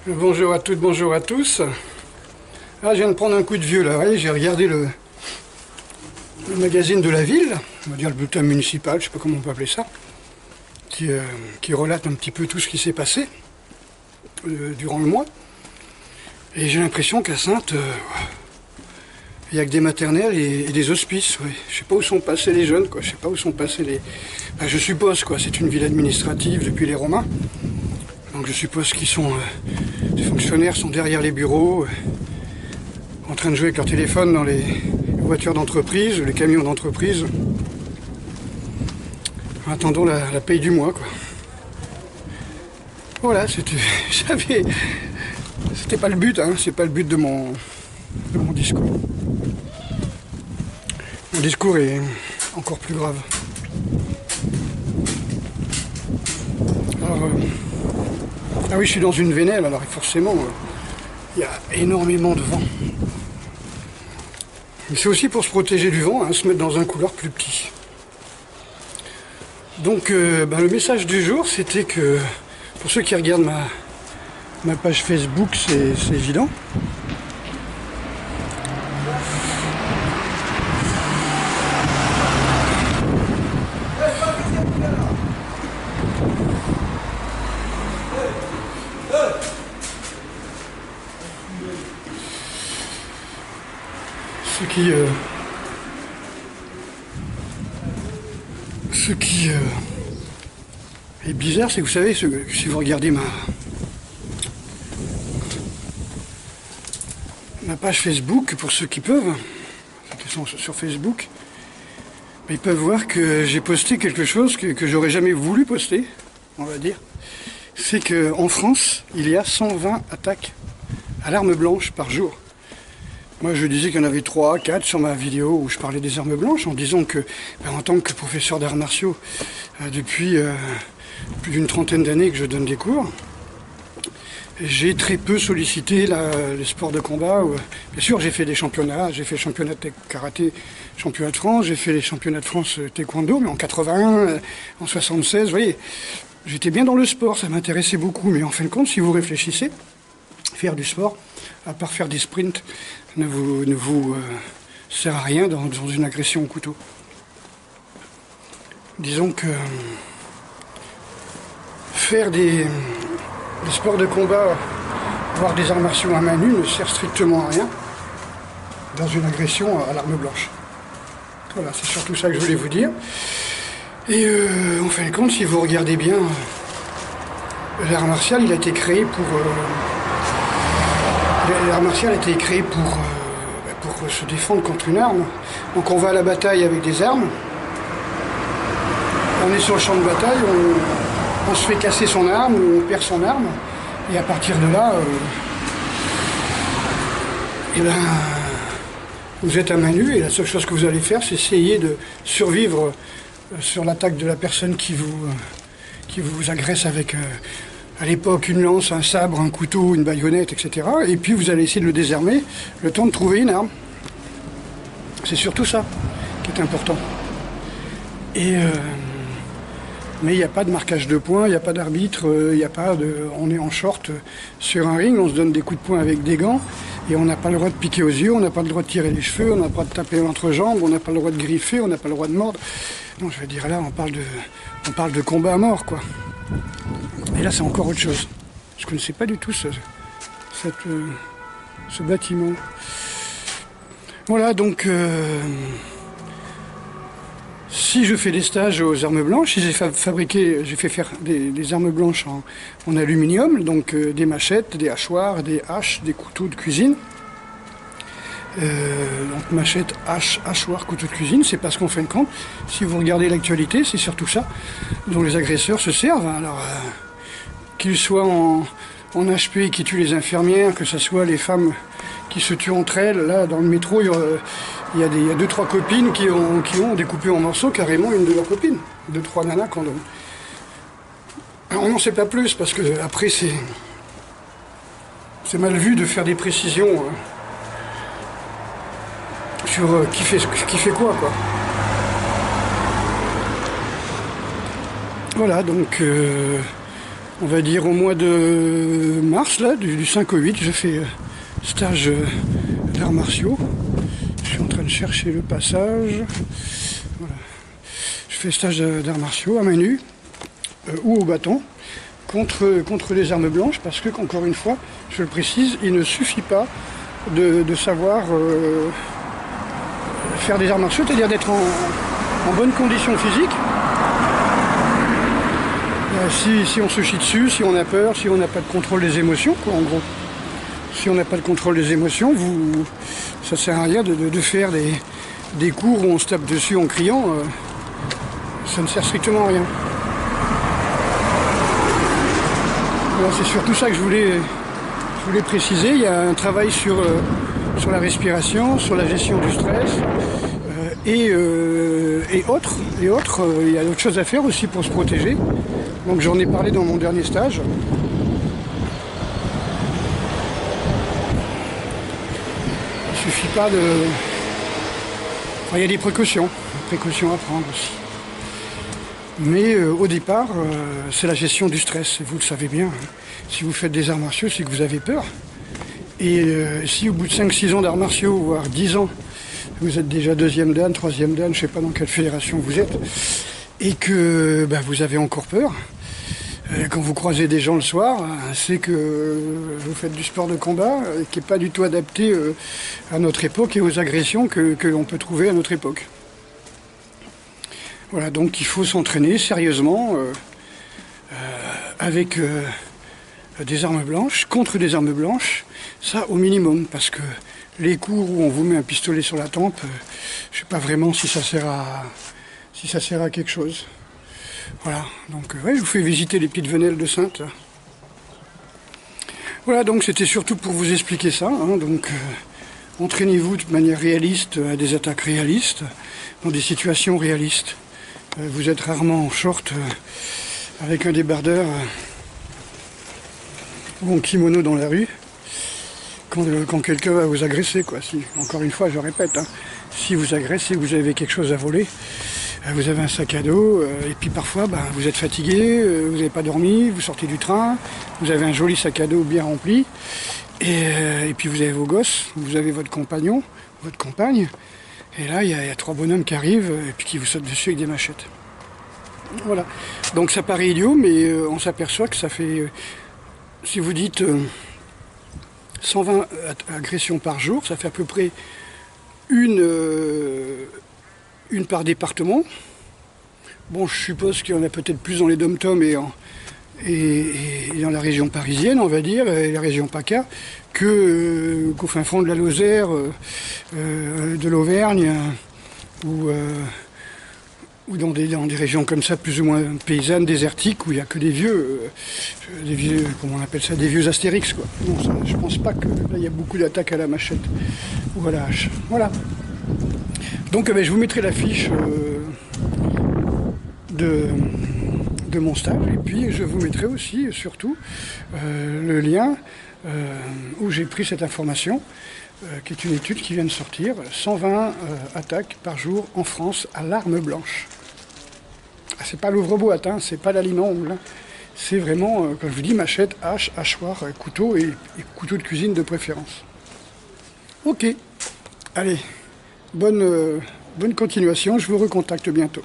Bonjour à toutes, bonjour à tous. Ah, je viens de prendre un coup de vieux là, vous voyez, j'ai regardé le magazine de la ville, on va dire le bulletin municipal, je sais pas comment on peut appeler ça, qui relate un petit peu tout ce qui s'est passé durant le mois. Et j'ai l'impression qu'à Saintes, il n'y a que des maternelles et des hospices. Ouais. Je sais pas où sont passés les jeunes, quoi. Je sais pas où sont passés les... Enfin, je suppose, quoi, c'est une ville administrative depuis les Romains. Donc je suppose qu'ils sont... les fonctionnaires sont derrière les bureaux, en train de jouer avec leur téléphone dans les voitures d'entreprise, les camions d'entreprise. En attendant la paye du mois, quoi. Voilà, c'était pas le but, hein, c'est pas le but de mon discours. Mon discours est encore plus grave. Alors, ah oui, je suis dans une vénelle, alors forcément, il y a énormément de vent. Mais c'est aussi pour se protéger du vent, hein, se mettre dans un couloir plus petit. Donc, le message du jour, c'était que, pour ceux qui regardent ma page Facebook, c'est évident. Ce qui est bizarre, c'est que vous savez, si vous regardez ma page Facebook, pour ceux qui peuvent, ceux qui sont sur Facebook, ils peuvent voir que j'ai posté quelque chose que j'aurais jamais voulu poster, on va dire. C'est qu'en France, il y a 120 attaques à l'arme blanche par jour. Moi, je disais qu'il y en avait 3, 4 sur ma vidéo où je parlais des armes blanches, en disant que, en tant que professeur d'arts martiaux, depuis plus d'une trentaine d'années que je donne des cours, j'ai très peu sollicité les sports de combat. Bien sûr, j'ai fait des championnats, j'ai fait championnat de karaté, championnat de France, j'ai fait les championnats de France taekwondo, mais en 81, en 76, vous voyez, j'étais bien dans le sport, ça m'intéressait beaucoup, mais en fin de compte, si vous réfléchissez, faire du sport, à part faire des sprints, ne vous sert à rien dans une agression au couteau. Disons que faire des sports de combat, voire des arts martiaux à main nue, ne sert strictement à rien dans une agression à l'arme blanche. Voilà, c'est surtout ça que je voulais vous dire. Et en fin de compte, si vous regardez bien, l'art martial, il a été créé pour... L'art martial a été créé pour se défendre contre une arme. Donc on va à la bataille avec des armes. On est sur le champ de bataille, on se fait casser son arme, on perd son arme. Et à partir de là, vous êtes à main nue et la seule chose que vous allez faire, c'est essayer de survivre sur l'attaque de la personne qui vous agresse avec... à l'époque, une lance, un sabre, un couteau, une baïonnette, etc. Et puis vous allez essayer de le désarmer, le temps de trouver une arme. C'est surtout ça qui est important. Mais il n'y a pas de marquage de points, il n'y a pas d'arbitre, il n'y a pas de... On est en short sur un ring, on se donne des coups de poing avec des gants, et on n'a pas le droit de piquer aux yeux, on n'a pas le droit de tirer les cheveux, on n'a pas le droit de taper l'entrejambe, on n'a pas le droit de griffer, on n'a pas le droit de mordre. Non, je veux dire, là, on parle de combat à mort, quoi. Et là, c'est encore autre chose. Je ne connaissais pas du tout ce bâtiment. Voilà, donc, si je fais des stages aux armes blanches, si j'ai fait faire des armes blanches en aluminium, donc des machettes, des hachoirs, des haches, des couteaux de cuisine. Donc machette, hache, hachoir, couteau de cuisine, c'est parce qu'en fin de compte, si vous regardez l'actualité, c'est surtout ça dont les agresseurs se servent. Alors, qu'ils soient en HP qui tuent les infirmières, que ce soit les femmes qui se tuent entre elles. Là, dans le métro, il y a 2-3 copines qui ont découpé en morceaux carrément une de leurs copines. 2-3 nanas qu'on donne. Alors, on n'en sait pas plus, parce que après, c'est mal vu de faire des précisions sur qui fait quoi. Voilà, donc... on va dire au mois de mars, là, du 5 au 8, je fais stage d'arts martiaux. Je suis en train de chercher le passage. Voilà. Je fais stage d'arts martiaux à main nue ou au bâton contre les armes blanches, parce que, encore une fois, je le précise, il ne suffit pas de savoir faire des arts martiaux, c'est-à-dire d'être en bonne condition physique. Si on se chie dessus, si on a peur, si on n'a pas de contrôle des émotions, quoi, en gros. Si on n'a pas de contrôle des émotions, ça sert à rien de faire des cours où on se tape dessus en criant. Ça ne sert strictement à rien. Alors c'est surtout ça que je voulais préciser. Il y a un travail sur la respiration, sur la gestion du stress et autres. Il y a d'autres choses à faire aussi pour se protéger. Donc j'en ai parlé dans mon dernier stage. Il ne suffit pas de... Enfin, il y a des précautions à prendre aussi. Mais au départ, c'est la gestion du stress, et vous le savez bien. Si vous faites des arts martiaux, c'est que vous avez peur. Et si au bout de 5-6 ans d'arts martiaux, voire 10 ans, vous êtes déjà 2e dan, 3e dan, je ne sais pas dans quelle fédération vous êtes, et que vous avez encore peur, quand vous croisez des gens le soir, c'est que vous faites du sport de combat qui n'est pas du tout adapté à notre époque et aux agressions que l'on peut trouver à notre époque. Voilà, donc il faut s'entraîner sérieusement avec des armes blanches, contre des armes blanches, ça au minimum, parce que les cours où on vous met un pistolet sur la tempe, je ne sais pas vraiment si ça sert à quelque chose. Voilà, donc ouais, je vous fais visiter les petites venelles de Saintes. Là. Voilà, donc c'était surtout pour vous expliquer ça. Hein, donc entraînez-vous de manière réaliste à des attaques réalistes, dans des situations réalistes. Vous êtes rarement en short avec un débardeur ou en kimono dans la rue quand quelqu'un va vous agresser, quoi. Si, encore une fois, je répète, hein, si vous agressez, vous avez quelque chose à voler. Vous avez un sac à dos, et puis parfois vous êtes fatigué, vous n'avez pas dormi, vous sortez du train, vous avez un joli sac à dos bien rempli, et puis vous avez vos gosses, vous avez votre compagnon, votre compagne, et là il y a 3 bonhommes qui arrivent, et puis qui vous sautent dessus avec des machettes. Voilà, donc ça paraît idiot, mais on s'aperçoit que ça fait, si vous dites 120 agressions par jour, ça fait à peu près une par département. Bon, je suppose qu'il y en a peut-être plus dans les dom-toms et dans la région parisienne, on va dire, et la région PACA, qu'au fin fond de la Lozère, de l'Auvergne, ou dans des régions comme ça, plus ou moins paysannes, désertiques, où il n'y a que des vieux, comment on appelle ça, des vieux astérix, quoi. Non, ça, je pense pas que là, il y a beaucoup d'attaques à la machette ou à la hache. Voilà. Donc je vous mettrai la fiche de mon stage, et puis je vous mettrai aussi, surtout, le lien où j'ai pris cette information, qui est une étude qui vient de sortir, 120 attaques par jour en France à l'arme blanche. Ah, c'est pas l'ouvre-boîte, hein, c'est pas l'aliment, c'est vraiment, comme je vous dis, machette, hache, hachoir, couteau et couteau de cuisine de préférence. Ok, allez. Bonne continuation, je vous recontacte bientôt.